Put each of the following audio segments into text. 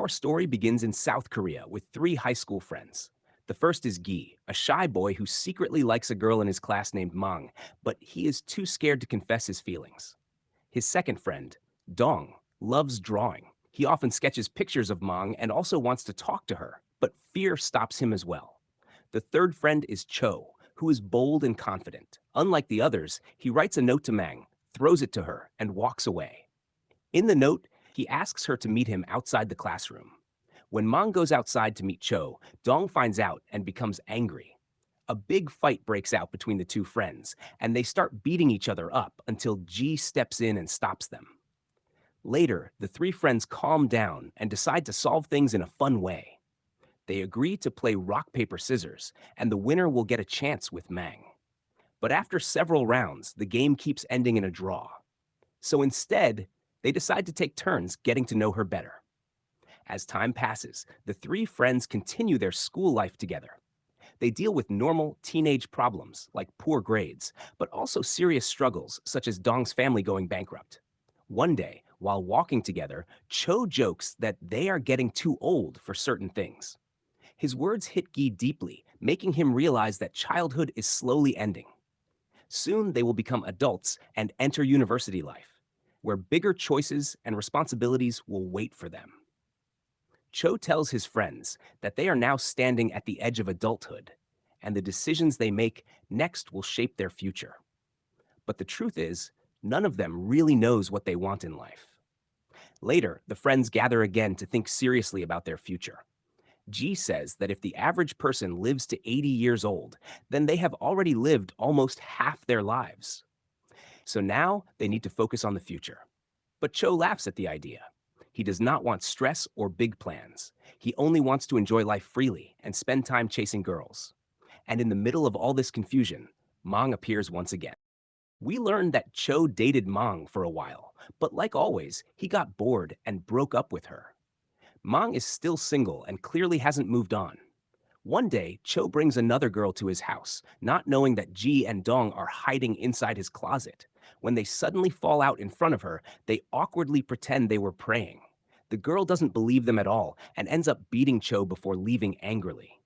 Our story begins in South Korea with three high school friends. The first is Gi, a shy boy who secretly likes a girl in his class named Mang, but he is too scared to confess his feelings. His second friend, Dong, loves drawing. He often sketches pictures of Mang and also wants to talk to her, but fear stops him as well. The third friend is Cho, who is bold and confident. Unlike the others, he writes a note to Mang, throws it to her, and walks away. In the note, he asks her to meet him outside the classroom. When Mang goes outside to meet Cho, Dong finds out and becomes angry. A big fight breaks out between the two friends, and they start beating each other up until Ji steps in and stops them. Later, the three friends calm down and decide to solve things in a fun way. They agree to play rock, paper, scissors, and the winner will get a chance with Mang. But after several rounds, the game keeps ending in a draw. So instead, they decide to take turns getting to know her better. As time passes, the three friends continue their school life together. They deal with normal teenage problems like poor grades, but also serious struggles such as Dong's family going bankrupt. One day, while walking together, Cho jokes that they are getting too old for certain things. His words hit Gi deeply, making him realize that childhood is slowly ending. Soon they will become adults and enter university life, where bigger choices and responsibilities will wait for them. Cho tells his friends that they are now standing at the edge of adulthood, and the decisions they make next will shape their future. But the truth is, none of them really knows what they want in life. Later, the friends gather again to think seriously about their future. G says that if the average person lives to 80 years old, then they have already lived almost half their lives. So now they need to focus on the future. But Cho laughs at the idea. He does not want stress or big plans. He only wants to enjoy life freely and spend time chasing girls. And in the middle of all this confusion, Mang appears once again. We learn that Cho dated Mang for a while, but like always, he got bored and broke up with her. Mang is still single and clearly hasn't moved on. One day, Cho brings another girl to his house, not knowing that Ji and Dong are hiding inside his closet. When they suddenly fall out in front of her, they awkwardly pretend they were praying. The girl doesn't believe them at all and ends up beating Cho before leaving angrily.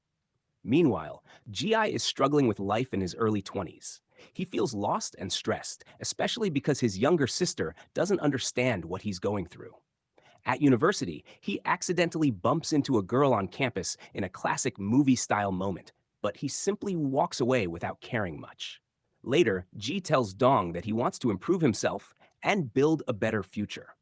Meanwhile, Ji is struggling with life in his early 20s. He feels lost and stressed, especially because his younger sister doesn't understand what he's going through. At university, he accidentally bumps into a girl on campus in a classic movie-style moment, but he simply walks away without caring much. Later, Ji tells Dong that he wants to improve himself and build a better future.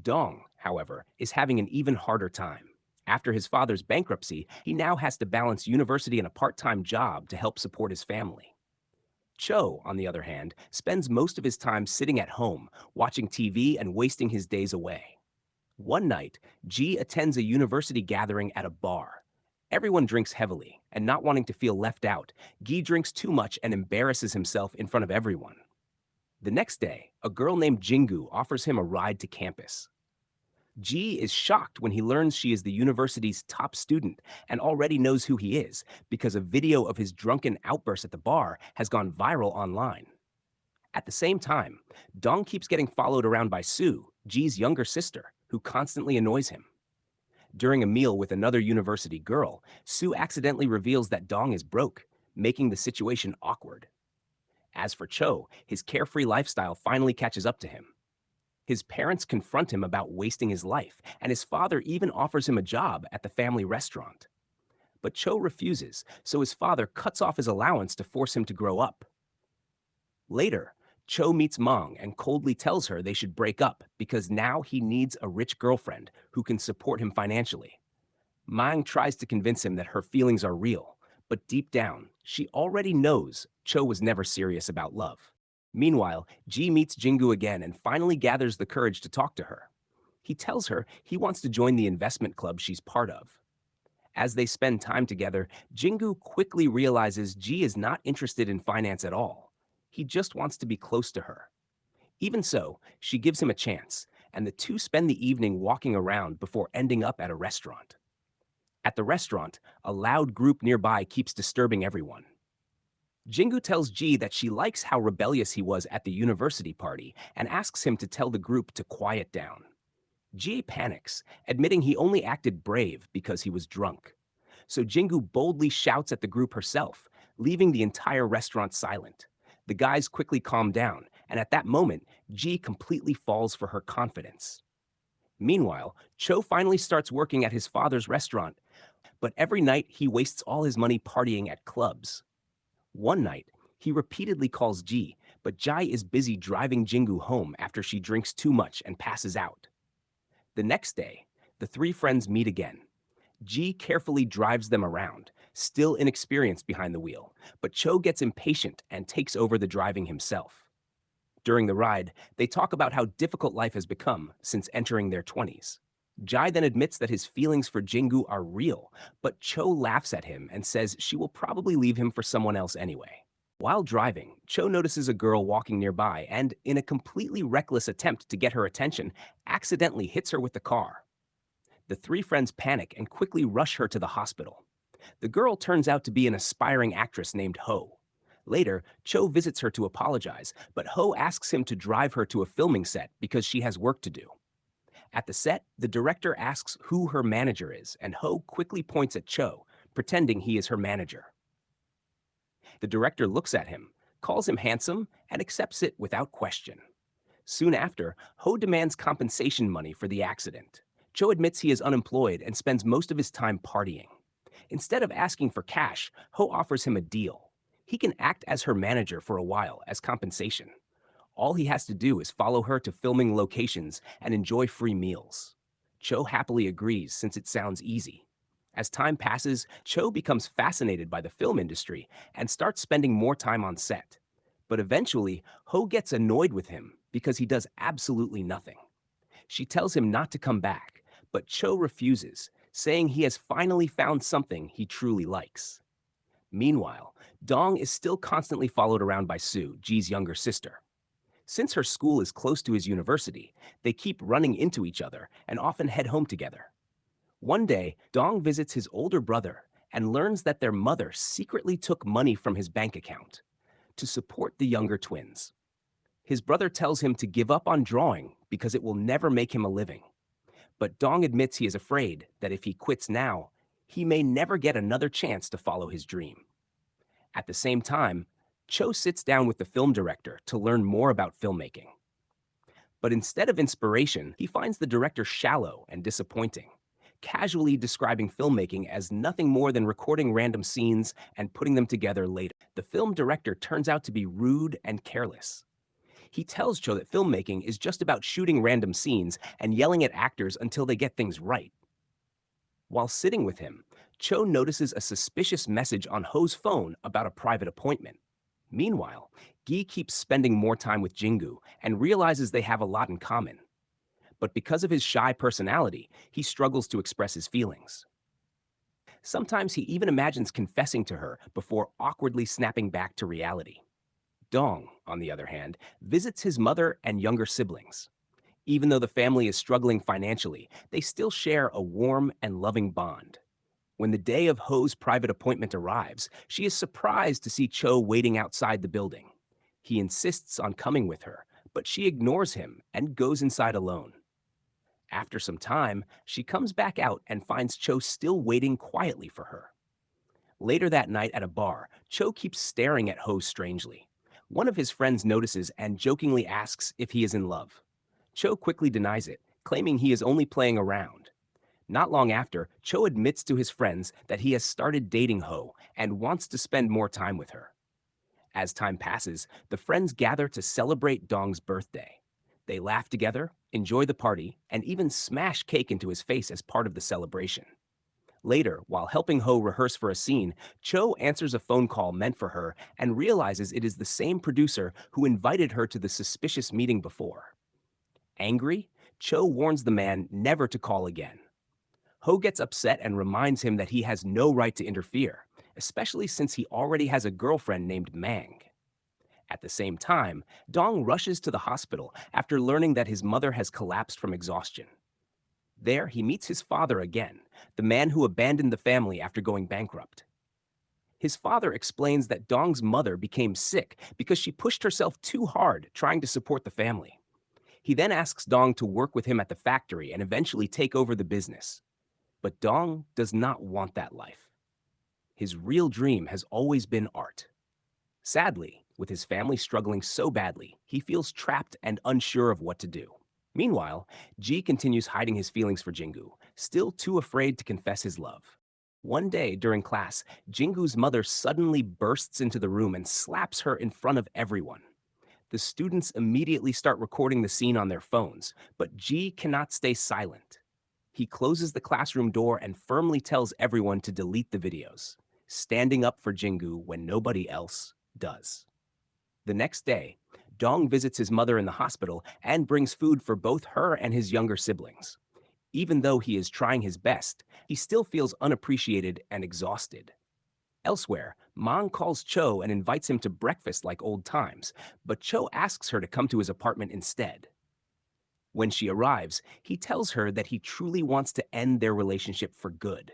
Dong, however, is having an even harder time. After his father's bankruptcy, he now has to balance university and a part-time job to help support his family. Cho, on the other hand, spends most of his time sitting at home, watching TV and wasting his days away. One night, Ji attends a university gathering at a bar. Everyone drinks heavily, and not wanting to feel left out, Gi drinks too much and embarrasses himself in front of everyone. The next day, a girl named Jingu offers him a ride to campus. Ji is shocked when he learns she is the university's top student and already knows who he is because a video of his drunken outburst at the bar has gone viral online. At the same time, Dong keeps getting followed around by Sue, Ji's younger sister, who constantly annoys him. During a meal with another university girl, Sue accidentally reveals that Dong is broke, making the situation awkward. As for Cho, his carefree lifestyle finally catches up to him. His parents confront him about wasting his life, and his father even offers him a job at the family restaurant. But Cho refuses, so his father cuts off his allowance to force him to grow up. Later, Cho meets Mang and coldly tells her they should break up because now he needs a rich girlfriend who can support him financially. Mang tries to convince him that her feelings are real, but deep down, she already knows Cho was never serious about love. Meanwhile, Ji meets Jingu again and finally gathers the courage to talk to her. He tells her he wants to join the investment club she's part of. As they spend time together, Jingu quickly realizes Ji is not interested in finance at all. He just wants to be close to her. Even so, she gives him a chance, and the two spend the evening walking around before ending up at a restaurant. At the restaurant, a loud group nearby keeps disturbing everyone. Jingu tells Ji that she likes how rebellious he was at the university party and asks him to tell the group to quiet down. Ji panics, admitting he only acted brave because he was drunk. So Jingu boldly shouts at the group herself, leaving the entire restaurant silent. The guys quickly calm down, and at that moment, Ji completely falls for her confidence. Meanwhile, Cho finally starts working at his father's restaurant, but every night he wastes all his money partying at clubs. One night, he repeatedly calls Ji, but Jai is busy driving Jingu home after she drinks too much and passes out. The next day, the three friends meet again. Ji carefully drives them around, still inexperienced behind the wheel, but Cho gets impatient and takes over the driving himself. During the ride, they talk about how difficult life has become since entering their 20s. Jai then admits that his feelings for Jingu are real, but Cho laughs at him and says she will probably leave him for someone else anyway. While driving, Cho notices a girl walking nearby and, in a completely reckless attempt to get her attention, accidentally hits her with the car. The three friends panic and quickly rush her to the hospital. The girl turns out to be an aspiring actress named Ho. Later, Cho visits her to apologize, but Ho asks him to drive her to a filming set because she has work to do. At the set, the director asks who her manager is, and Ho quickly points at Cho, pretending he is her manager. The director looks at him, calls him handsome, and accepts it without question. Soon after, Ho demands compensation money for the accident. Cho admits he is unemployed and spends most of his time partying. Instead of asking for cash, Ho offers him a deal. He can act as her manager for a while as compensation. All he has to do is follow her to filming locations and enjoy free meals. Cho happily agrees since it sounds easy. As time passes, Cho becomes fascinated by the film industry and starts spending more time on set. But eventually, Ho gets annoyed with him because he does absolutely nothing. She tells him not to come back, but Cho refuses, saying he has finally found something he truly likes. Meanwhile, Dong is still constantly followed around by Sue, Ji's younger sister. Since her school is close to his university, they keep running into each other and often head home together. One day, Dong visits his older brother and learns that their mother secretly took money from his bank account to support the younger twins. His brother tells him to give up on drawing because it will never make him a living. But Dong admits he is afraid that if he quits now, he may never get another chance to follow his dream. At the same time, Cho sits down with the film director to learn more about filmmaking. But instead of inspiration, he finds the director shallow and disappointing, casually describing filmmaking as nothing more than recording random scenes and putting them together later. The film director turns out to be rude and careless. He tells Cho that filmmaking is just about shooting random scenes and yelling at actors until they get things right. While sitting with him, Cho notices a suspicious message on Ho's phone about a private appointment. Meanwhile, Gi keeps spending more time with Jingu and realizes they have a lot in common. But because of his shy personality, he struggles to express his feelings. Sometimes he even imagines confessing to her before awkwardly snapping back to reality. Dong, on the other hand, visits his mother and younger siblings. Even though the family is struggling financially, they still share a warm and loving bond. When the day of Ho's private appointment arrives, she is surprised to see Cho waiting outside the building. He insists on coming with her, but she ignores him and goes inside alone. After some time, she comes back out and finds Cho still waiting quietly for her. Later that night at a bar, Cho keeps staring at Ho strangely. One of his friends notices and jokingly asks if he is in love. Cho quickly denies it, claiming he is only playing around. Not long after, Cho admits to his friends that he has started dating Ho and wants to spend more time with her. As time passes, the friends gather to celebrate Dong's birthday. They laugh together, enjoy the party, and even smash cake into his face as part of the celebration. Later, while helping Ho rehearse for a scene, Cho answers a phone call meant for her and realizes it is the same producer who invited her to the suspicious meeting before. Angry, Cho warns the man never to call again. Ho gets upset and reminds him that he has no right to interfere, especially since he already has a girlfriend named Mang. At the same time, Dong rushes to the hospital after learning that his mother has collapsed from exhaustion. There, he meets his father again, the man who abandoned the family after going bankrupt. His father explains that Dong's mother became sick because she pushed herself too hard trying to support the family. He then asks Dong to work with him at the factory and eventually take over the business. But Dong does not want that life. His real dream has always been art. Sadly, with his family struggling so badly, he feels trapped and unsure of what to do. Meanwhile, Ji continues hiding his feelings for Jingu, still too afraid to confess his love. One day during class, Jingu's mother suddenly bursts into the room and slaps her in front of everyone. The students immediately start recording the scene on their phones, but Ji cannot stay silent. He closes the classroom door and firmly tells everyone to delete the videos, standing up for Jingu when nobody else does. The next day, Dong visits his mother in the hospital and brings food for both her and his younger siblings. Even though he is trying his best, he still feels unappreciated and exhausted. Elsewhere, Mang calls Cho and invites him to breakfast like old times, but Cho asks her to come to his apartment instead. When she arrives, he tells her that he truly wants to end their relationship for good.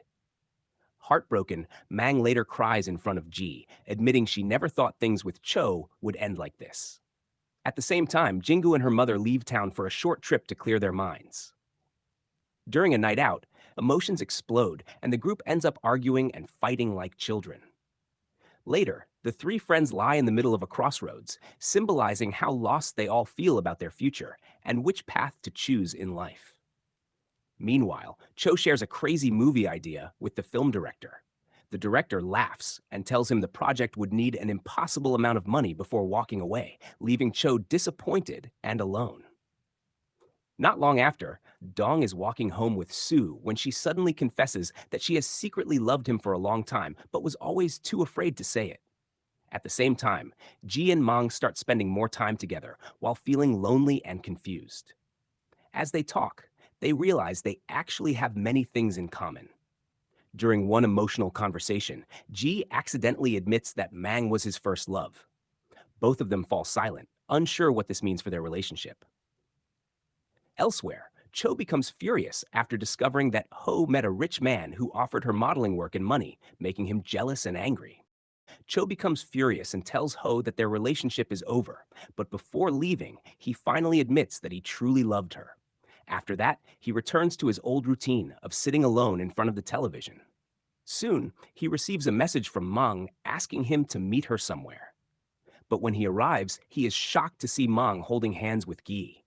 Heartbroken, Mang later cries in front of Ji, admitting she never thought things with Cho would end like this. At the same time, Jingu and her mother leave town for a short trip to clear their minds. During a night out, emotions explode and the group ends up arguing and fighting like children. Later, the three friends lie in the middle of a crossroads, symbolizing how lost they all feel about their future and which path to choose in life. Meanwhile, Cho shares a crazy movie idea with the film director. The director laughs and tells him the project would need an impossible amount of money before walking away, leaving Cho disappointed and alone. Not long after, Dong is walking home with Sue when she suddenly confesses that she has secretly loved him for a long time but was always too afraid to say it. At the same time, Ji and Mang start spending more time together while feeling lonely and confused. As they talk, they realize they actually have many things in common. During one emotional conversation, Ji accidentally admits that Mang was his first love. Both of them fall silent, unsure what this means for their relationship. Elsewhere, Cho becomes furious after discovering that Ho met a rich man who offered her modeling work and money, making him jealous and angry. Cho becomes furious and tells Ho that their relationship is over, but before leaving, he finally admits that he truly loved her. After that, he returns to his old routine of sitting alone in front of the television. Soon, he receives a message from Mang asking him to meet her somewhere. But when he arrives, he is shocked to see Mang holding hands with Gi.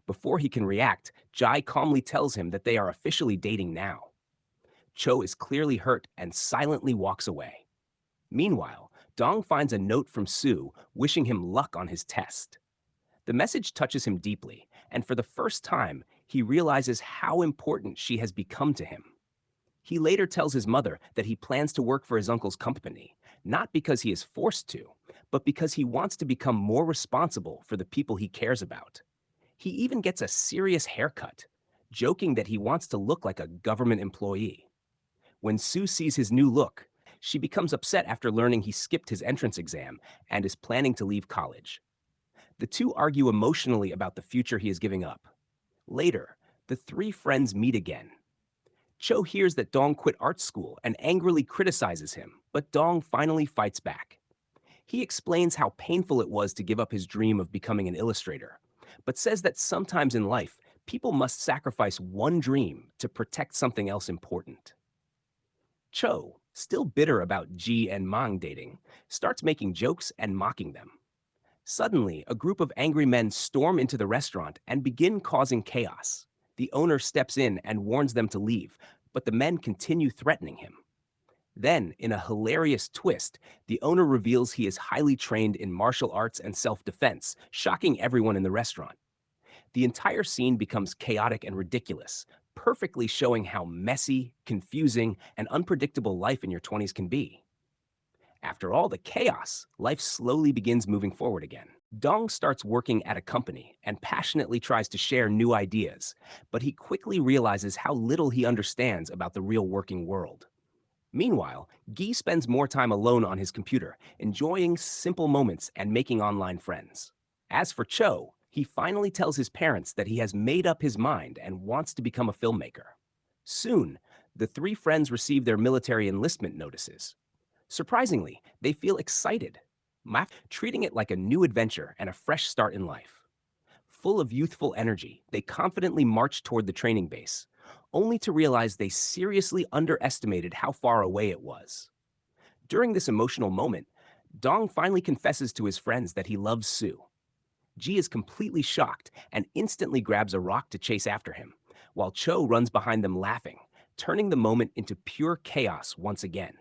Before he can react, Jai calmly tells him that they are officially dating now. Cho is clearly hurt and silently walks away. Meanwhile, Dong finds a note from Sue wishing him luck on his test. The message touches him deeply, and for the first time, he realizes how important she has become to him. He later tells his mother that he plans to work for his uncle's company, not because he is forced to, but because he wants to become more responsible for the people he cares about. He even gets a serious haircut, joking that he wants to look like a government employee. When Sue sees his new look, she becomes upset after learning he skipped his entrance exam and is planning to leave college. The two argue emotionally about the future he is giving up. Later, the three friends meet again. Cho hears that Dong quit art school and angrily criticizes him, but Dong finally fights back. He explains how painful it was to give up his dream of becoming an illustrator, but says that sometimes in life, people must sacrifice one dream to protect something else important. Cho, still bitter about Ji and Mang dating, starts making jokes and mocking them. Suddenly, a group of angry men storm into the restaurant and begin causing chaos. The owner steps in and warns them to leave, but the men continue threatening him. Then, in a hilarious twist, the owner reveals he is highly trained in martial arts and self-defense, shocking everyone in the restaurant. The entire scene becomes chaotic and ridiculous, perfectly showing how messy, confusing, and unpredictable life in your 20s can be. After all the chaos, life slowly begins moving forward again. Dong starts working at a company and passionately tries to share new ideas, but he quickly realizes how little he understands about the real working world. Meanwhile, Guy spends more time alone on his computer, enjoying simple moments and making online friends. As for Cho, he finally tells his parents that he has made up his mind and wants to become a filmmaker. Soon, the three friends receive their military enlistment notices. Surprisingly, they feel excited, treating it like a new adventure and a fresh start in life. Full of youthful energy, they confidently marched toward the training base, only to realize they seriously underestimated how far away it was. During this emotional moment, Dong finally confesses to his friends that he loves Sue. Ji is completely shocked and instantly grabs a rock to chase after him, while Cho runs behind them laughing, turning the moment into pure chaos once again.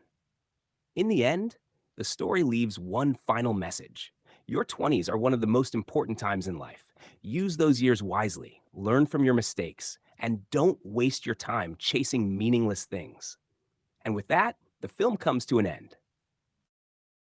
In the end, the story leaves one final message. Your 20s are one of the most important times in life. Use those years wisely, learn from your mistakes, and don't waste your time chasing meaningless things. And with that, the film comes to an end.